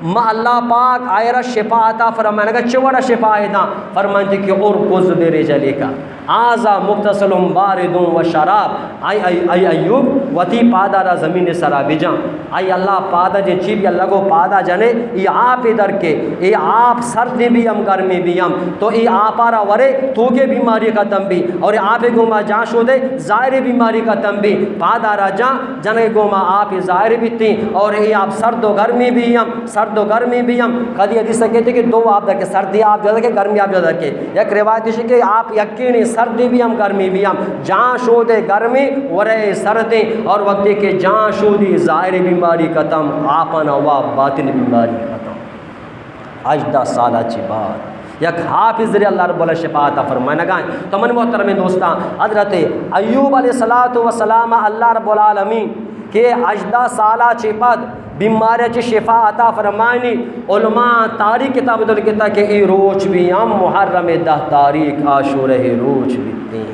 ما اللہ پاک آئرہ شفا عطا فرمائے گا چوڑا شفا دا فرمائے کہ اور کوز دے جلے کا آزا مختصلم باردوں و شراب ای ایوب وتی پادا را زمین سرابی جان ای اللہ پادا جن چی بھی اللہ کو پادا جانے ای آپ ادھر کے ای آپ سردی بھی ہم گرمی بھی ہم تو ای آپ آرہ ورے تو کے بیماری کا تم بھی اور آپ گوما جان شو دے ظاہر بیماری کا تم بھی پادا را جان جنے گوما آپ ظاہر بھی تھی اور ای آپ سرد و گرمی بھی ہم سرد و گرمی بھی ہم کدی حدیث کہتے کہ دو آپ در کے سردی آپ جو در کے گرمی آپ جو در کے ایک روایت ہے کہ آپ یقینی سردی بھی ہم گرمی بھی ہم جان شو دے گرمی ورے سردی اور وقتی کہ جان شو دی ظاہر بیماری ختم آپن ہوا باطن بیماری ختم اجدہ سالہ چی بات یک حافظ ذریعہ اللہ رب العالمین شفا عطا فرمائے نگائیں تو من محترم دوستاں حضرت ایوب علیہ السلام اللہ رب العالمین کہ اجدہ سالہ چی پد بیماری چی شفا عطا فرمائنی علماء تاریخ کتاب دل کہتا کہ ای روچ بھی ہم محرم 10 تاریخ عاشورہ روچ بھی ہیں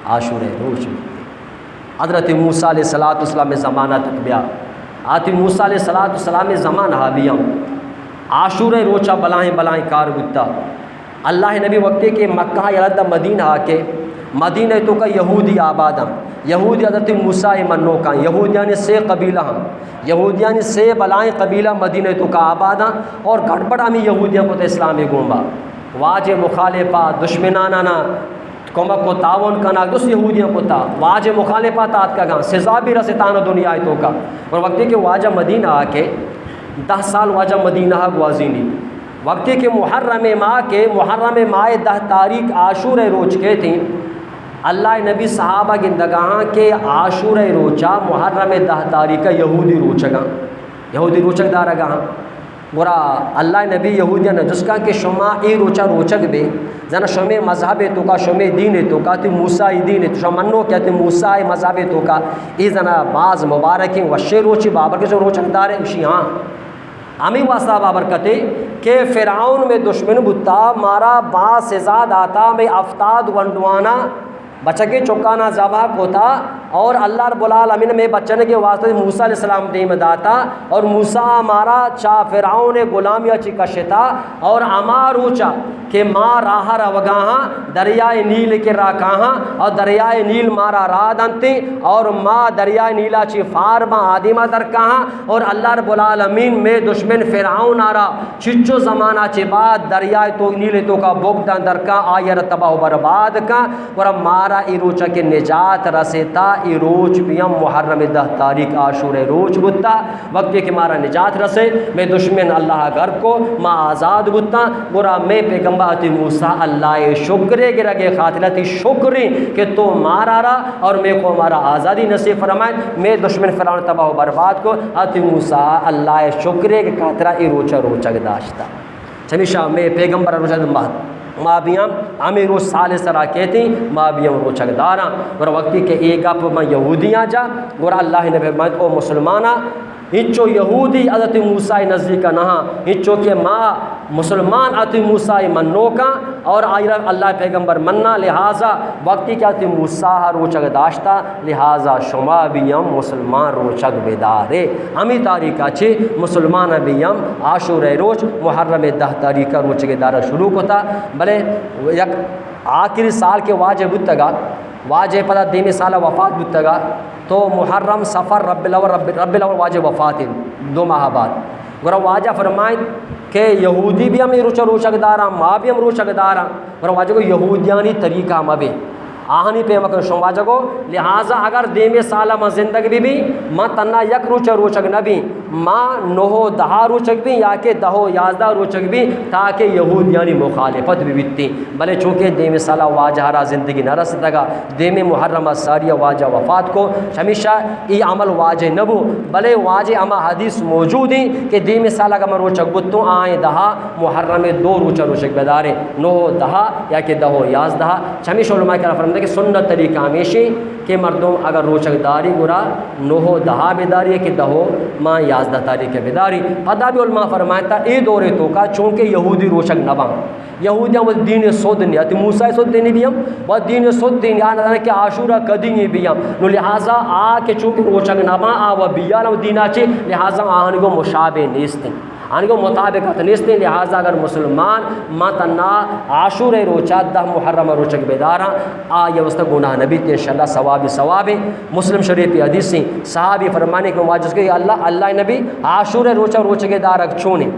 عاشورہ روچ بھی حضرت موسیٰ علیہ السلام میں زمانہ تک بیا آتی موسیٰ علیہ السلام میں زمانہ بھی ہم عاشورہ روچہ بلائیں بلائیں کار گتا اللہ نبی وقتی کے مکہ یلدہ مدینہ آکے مدینہ تو کا یہودی آباد ہم یہودی حضرت موسیٰ منو کا یہودیان سے قبیلہ ہم یہودیان سے بلائیں قبیلہ مدینہ تو کا آباد ہم اور گھڑبڑ ہمیں یہودیاں کو تو اسلامی گومبا واجہ مخالفہ دشمنانہ کمک کو تعاون کا ناک دوست یہودیاں کو تا واجہ مخالفہ تات کا گاں سزا بھی رسطانہ دنیا تو کا اور وقتی کہ واجہ مدینہ آکے 10 سال واجہ مدینہ گوازینی وقتی کہ محرم ماہ 10 تاریخ عاشورہ روچ کے تھیں اللہ نبی صحابہ گندگاں کے عاشورہ روچہ محرم 10 تاریخ کا یہودی روچگاں یہودی روچک دارا گاں گورا اللہ نبی یہودیاں نے جس کا کہ شما ای روچہ روچک بے زنا شمی مذہب تو کا شمی دین تو کا تی موسیٰ دین تو شمنو کیا تی موسیٰ مذہب تو کا ای زنا بعض مبارکیں وشی روچی بابر کے جو روچک دارے اسی ہاں امی واسطہ بابرکتے کہ فرعون میں دشمن بتا مارا با سزاد آتا میں افتاد ونڈوانا بچکے چکانا زبا کو تھا اور اللہ رب العالمین میں بچنے کے واسطے موسیٰ علیہ السلام دیم داتا اور موسیٰ ہمارا چا فرعون غلامیہ چی کشتا اور اما روچا کہ ماں راہ روگاہاں دریائے نیل کے راکاہاں اور دریائے نیل مارا راہ دنتی اور ماں دریائے نیلا چی فارما آدیمہ درکاہاں اور اللہ رب العالمین میں دشمن فرعون آرا چچو زمانہ چی بعد دریائے تو نیل تو کا بگدان درکا آیر تباہ برباد کا اور مارا ای روچا کے نجات رسیتا ای روچ بیم محرم 10 تاریخ عاشورہ روچ بتا وقتی کہ مارا نجات رسے میں دشمن اللہ گھر کو ماں آزاد بتا گورا میں پیغمبر تی موسیٰ اللہ شکرے کے رگے خاطلتی شکری کہ تو مارا رہا اور میں کو ہمارا آزادی نصیب فرمائے میں دشمن فرعون تباہ و برباد کو تی موسیٰ اللہ شکرے کے خاطرہ ای روچہ روچک داشتا چمیشہ میں پیغمبر روچہ دمباد ماں بیام ہمیں روز سال سرا کہتی ماں بیام روچک دارا اور وقتی کہ ایک اپ میں یہودیاں جا گورا اللہ نے فرمائے او مسلمانہ ہنچو یہودی حضرت موسیٰ نزدیک نہا ہنچو کہ ماں مسلمان آتی موسیٰ منو کا اور آئرہ اللہ پیغمبر مننا لہٰذا وقتی کیا تی موسیٰ روچک داشتا لہٰذا شما بیم مسلمان روچک بیدارے ہمیں تاریخہ چھے مسلمان بیم عاشورہ روچ محرم 10 تاریخ کا روچک دارہ شروع کو تھا بلے یک آخری سال کے واجہ بتگا واجہ پتہ دیمی سالہ وفات بتگا تو محرم سفر رب الاول واجہ وفات 2 ماہ بعد گورا واجہ فرمائیں کہ یہودی بھی ہمیں روچک دارا ماں بھی ہم روچک دارا گورا واجہ کو یہودیانی طریقہ ہم ابھی آہنی پہ مکر شما واجہ کو لہٰذا اگر دیمی سالہ میں زندگی بھی ماں تنہ یک روچک نبی ماں 9-10 روچک بھی یا کہ 10-11 روچک بھی تاکہ یہودیانی مخالفت بھی بیتی بلے چونکہ دیمی سالہ واجہ ہرا زندگی نہ رستا گا دیمی محرم ساریہ واجہ وفات کو ہمیشہ ای عمل واجہ نبو بلے واجہ اما حدیث موجود ہیں کہ دیمی سالہ کا میں روچک بتوں آئیں 10 محرم 2 روچک بیدارے 9-10 یا کہ 10-11 ہمیشہ علماء کرام فرماتے کہ سنت طریقہ ہمیشہ کہ مردم اگر روچک داری گرا 9-10 بیداری ہے کہ 10 ماں 11 تاریخ بیداری پتہ بھی علماء فرمائتا اے دورے تو کا چونکہ یہودی روچک نباں یہودیاں وہ دین سود نہیں آتی موسیٰ سود دینی بھی ہم وہ دین سود دینی آنا کہ عاشورہ کدینی بھی ہم نو لہٰذا آ کے چونکہ روچک نباں آ وہ بیانا وہ دینہ چے لہٰذا آہن کو مشابہ نیستیں آنگو مطابقت نیستی، لہذا اگر مسلمان ماتنا عاشور روچا 10 محرم روچک بیدارا آیا وسط گناہ نبی تے انشاءاللہ ثواب مسلم شریف کی حدیث صحابی فرمانے کے واجز کہ اللہ نبی عاشور روچا روچک دارک چونے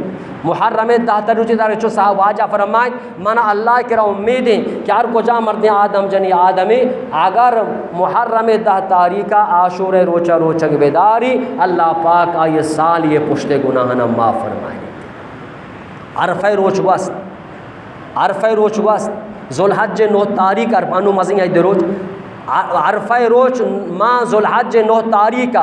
محرم 10 روچے دار چو صاحب واجہ فرمائے منا اللہ کرا امیدیں کہ ہر کو جا مرد آدم جنی آدمی اگر محرم 10 تاریخ عاشور روچا روچک بیداری اللہ پاک آئیے سال یہ پشت گناہنا معاف فرمائے. عرفہ روچ وست ذوالحج 9 تاریخ اربانو مزین ہے روچ عرفہ روچ ماں ذوالحج 9 تاریخ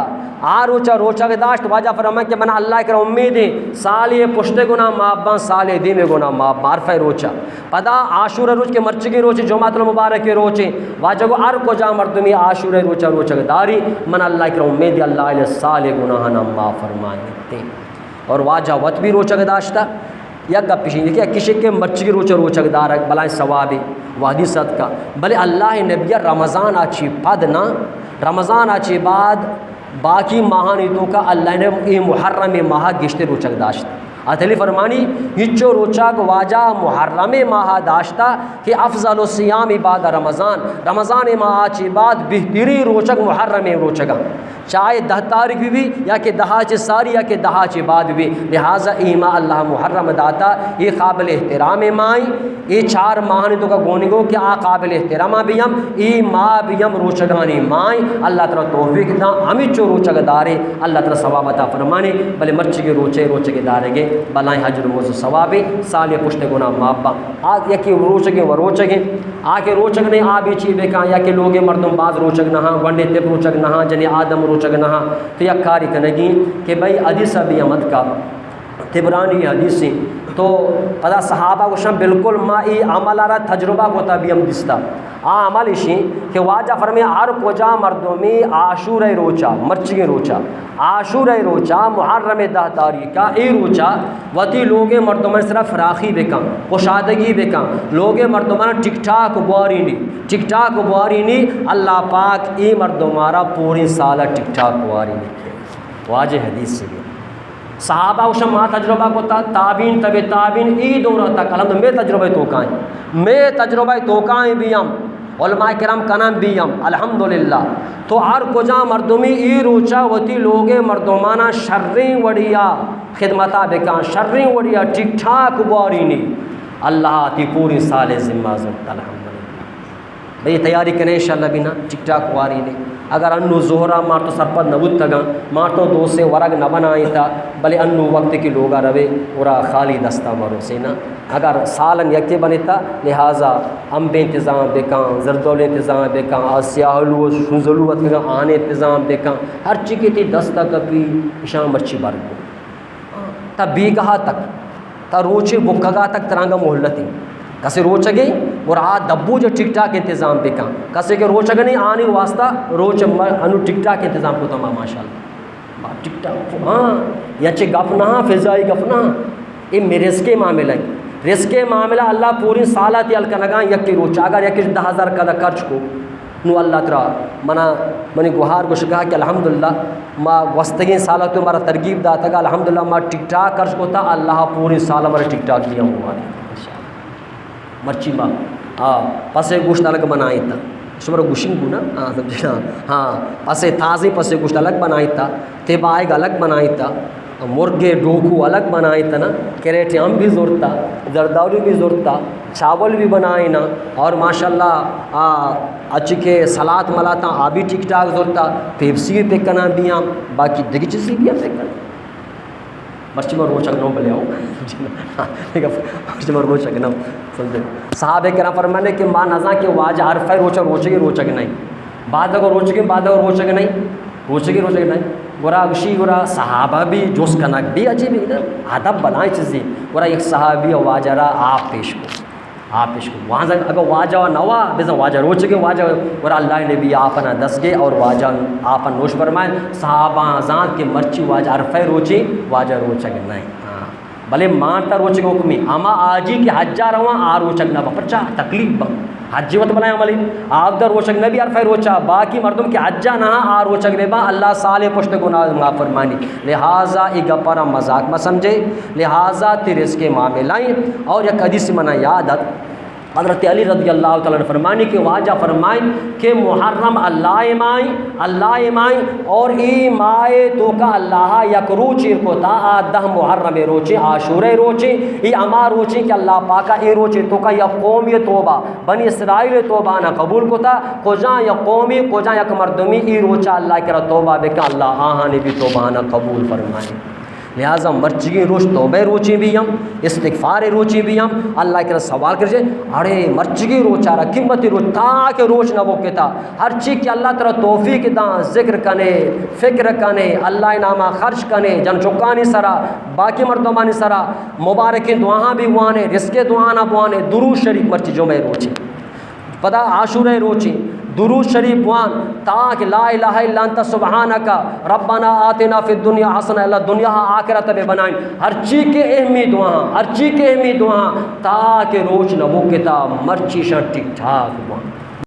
روچا کے داشت واجہ فرمائے کہ من اللہ کے امیدیں سال یہ پشتے گناہ معاف سال دی میں گناہ معاف عرفہ روچا پدا عاشور روچ کے مرچ کی روچے جمعۃ المبارک کے روچے واجہ کو ار کو جا مردمی عاشور روچا کے داری من اللہ کے امید اللہ علیہ سال گناہ نہ معاف فرمائے. اور واجہ وط بھی روچا کے داشتا یا گپ پیشی دیکھیں کسی کے مرچ کی روچا کے دار بلائیں ثواب وادی صدقہ بلے اللہ نبی رمضان آچی پد نہ رمضان آچی بعد باقی ماہانیتوں کا اللہ نے یہ محرم ماہ گشتے روچک داشتا اتلی فرمانی ہچو روچک واجہ محرم ماہ داشتا کہ افضل الصیام بعد رمضان ماہ آچی بعد بہتری روچک محرم روچکا چاہے 10 تاریخ بھی یا کہ 10 ساری یا کہ 10 بعد بھی لہٰذا ایما اللہ محرم داتا یہ قابل احترام مائیں یہ 4 ماہانیتوں کا گونگو کہ آ قابل احترام بیم ای ماہ بیم روچگانی مائیں اللہ تعالیٰ توفیق دا ہمیں چو روچگ دارے اللہ تعالیٰ ثواب عطا فرمانے بلے مرچ کے روچے کے دارے گے بلائیں حجر موضوع ثوابی سال پشت گناہ مابا آگ یا کہ روچگیں و روچگیں آکے روچگ نہیں آ بھی چی بے کہاں یا کہ لوگ مردم بعض روچگ نہاں ونڈے تب روچگ نہاں جنی آدم روچگ نہاں تو یک کاری کنگی کہ بھئی حدیثہ بھی امد کا تبرانی حدیثیں تو پدا صحابہ کو شم بالکل ما ای عمل آرہ تجربہ کو تبھی ہم دستا عمل اشیں کہ واجہ فرمے ہر کجا مردمی عاشور روچا مرچگی روچا عاشور روچا محرم 10 تاریخ ای روچا وتی لوگ مردمان صرف فراخی بکن کشادگی بکن لوگ مردمان ٹک ٹاک بواری نی اللہ پاک ای مردمارا پوری سالہ ٹک ٹاک بواری نی واجہ حدیث سے بھی صحابہ وشم ماں تجربہ کو تا تابین تب تابین ای دورہ تک الحمدللہ میں تجربہ توقائیں بھی ہم علماء کرام کا نام بھی ہم الحمدللہ تو ہر کجا مردمی ای روچا وتی لوگے مردمانہ شریں وڑیا خدمتہ بکان شریں وڑیا ٹک ٹھاک بوارینی اللہ تی پوری سال ذمہ زمت الحمدللہ بھئی تیاری کریں انشاءاللہ بینا ٹک ٹاک وارینی اگر انو زہرہ مارتو سرپت نبود تگا مارتو دو سے ورگ نہ بنائی تھا بلے انو وقت کی لوگا روے ورا خالی دستا مرو سینا اگر سالن یکتے بنے تھا لہٰذا امبے انتظام بکان زردول انتظام بکان سیاہلو شنزلوت بکان آنے انتظام بکان ہر چیزی تھی دستا کبھی شام مرچی برگو تا بیگہا تک تا روچے بکگا تک ترانگا محلتی کسی روچگے اور دبو جو ٹک ٹاک انتظام بکان کسی کے روچگے نہیں آنے واسطہ روچ انو ٹک ٹاک انتظام کو تمام ماشاءاللہ ٹک ٹاک ہاں یا چے گفنا فضائی گفنا یہ میرے رزق معاملہ ہے رزق معاملہ اللہ پوری سالہ تی الکنگاں یکی روچ اگر یکی 10,000 کا خرچ کو نو اللہ تعالیٰ منی گوہار کو شکا کہ الحمدللہ ما وستگین سالہ تو ہمارا ترغیب داتا گا الحمدللہ ما ٹک ٹاک خرچ کو تھا اللہ پوری سالہ ہمارا ٹک ٹاک دیا ہوا ہے مرچی با پسے گوشت الگ بنائی تھا شمارا گوشنگ گو نا سمجھنا ہاں پسے تازی پسے گوشت الگ بنائی تھا تیبائگ الگ بنائی تھا مرغے ڈوکو الگ بنائی تھا نا کریٹی ہم بھی زور تھا زرداوری بھی زور تھا چاول بھی بنائی نا اور ماشاءاللہ اچھی کے سلاد ملاتا آبی ٹک ٹاک زور تھا پیپسی بھی پیکنا بھی ہم باقی دیکھی چیزیں بھی ہم پیکنا مرچی میں روچک نو بلے آؤں مرچی میں روچک نو سمجھے صحابہ کرام فرمانے کہ ماں نظاں کے واجہ عرفہ روچک نہیں بعد اگر روچک نہیں گورا اگشی گورا صحابہ بھی جوس کنک بھی عجیب ادھر ادب بنائیں چیزیں گورا ایک صحابی واجہ را آپ پیش کو وہاں سے اگر واجہ نوا بیسا واجہ روچکے واجہ گورا اللہ نے بھی آپنا دس گئے اور واجہ آپن نوش فرمائیں صحابہ آزان کے مرچی واجہ عرفہ روچی واجہ روچک نہیں بھلے مانتا روچک حکمی اما آجی کے حجہ رواں روچک نہ پرچا تکلیف حجی وت بنائے عملی آپ در روچک نبی عرفہ روچا باقی مردم کے حجا نہ آ روچک نبا اللہ سال پشت گناہ معاف فرمانی لہٰذا ای گپارا مذاق میں سمجھے لہٰذا تیرے اس کے معاملائیں اور یک حدیث منا یادت حضرت علی رضی اللہ تعالیٰ نے فرمانی کہ واجہ فرمائیں کہ محرم اللہ مائیں اور ای مائے تو کا اللہ یک روچی کو تا آدہ محرم روچی عاشورہ روچی ای اما روچی کہ اللہ پاکا ای روچی تو کا یک قومی توبہ بنی اسرائیل توبہ نہ قبول کو تا کجا یک قومی کجا یک مردمی ای روچا اللہ کرا توبہ بکا اللہ آہاں بھی توبہ نہ قبول فرمائیں لہٰذا مرچگی روچ توبہ روچی بھی ہم استغفار روچی بھی ہم اللہ کے سوال کرجے ارے مرچگی روچ آرہا قیمتی روچ تاکہ روچ نہ وہ کتا ہر چیز کہ اللہ تعالیٰ توفیق داں ذکر کنے فکر کنے اللہ نامہ خرچ کنے جن چکانی سرا باقی مردمانی سرا مبارکی دعاں بھی وانے رزق دعانا بوانے درود شریف مرچی جو میں روچی پدا عاشورہ روچی درود شریف وان تاکہ لا الہ الا انت سبحانک ربنا آتنا فی الدنیا حسنہ اللہ دنیا آخرت میں بنائیں ہر چیز کے اہمی دعاں تاکہ روچ نبو کتا مرچی شاہ ٹھیک ٹھاک وان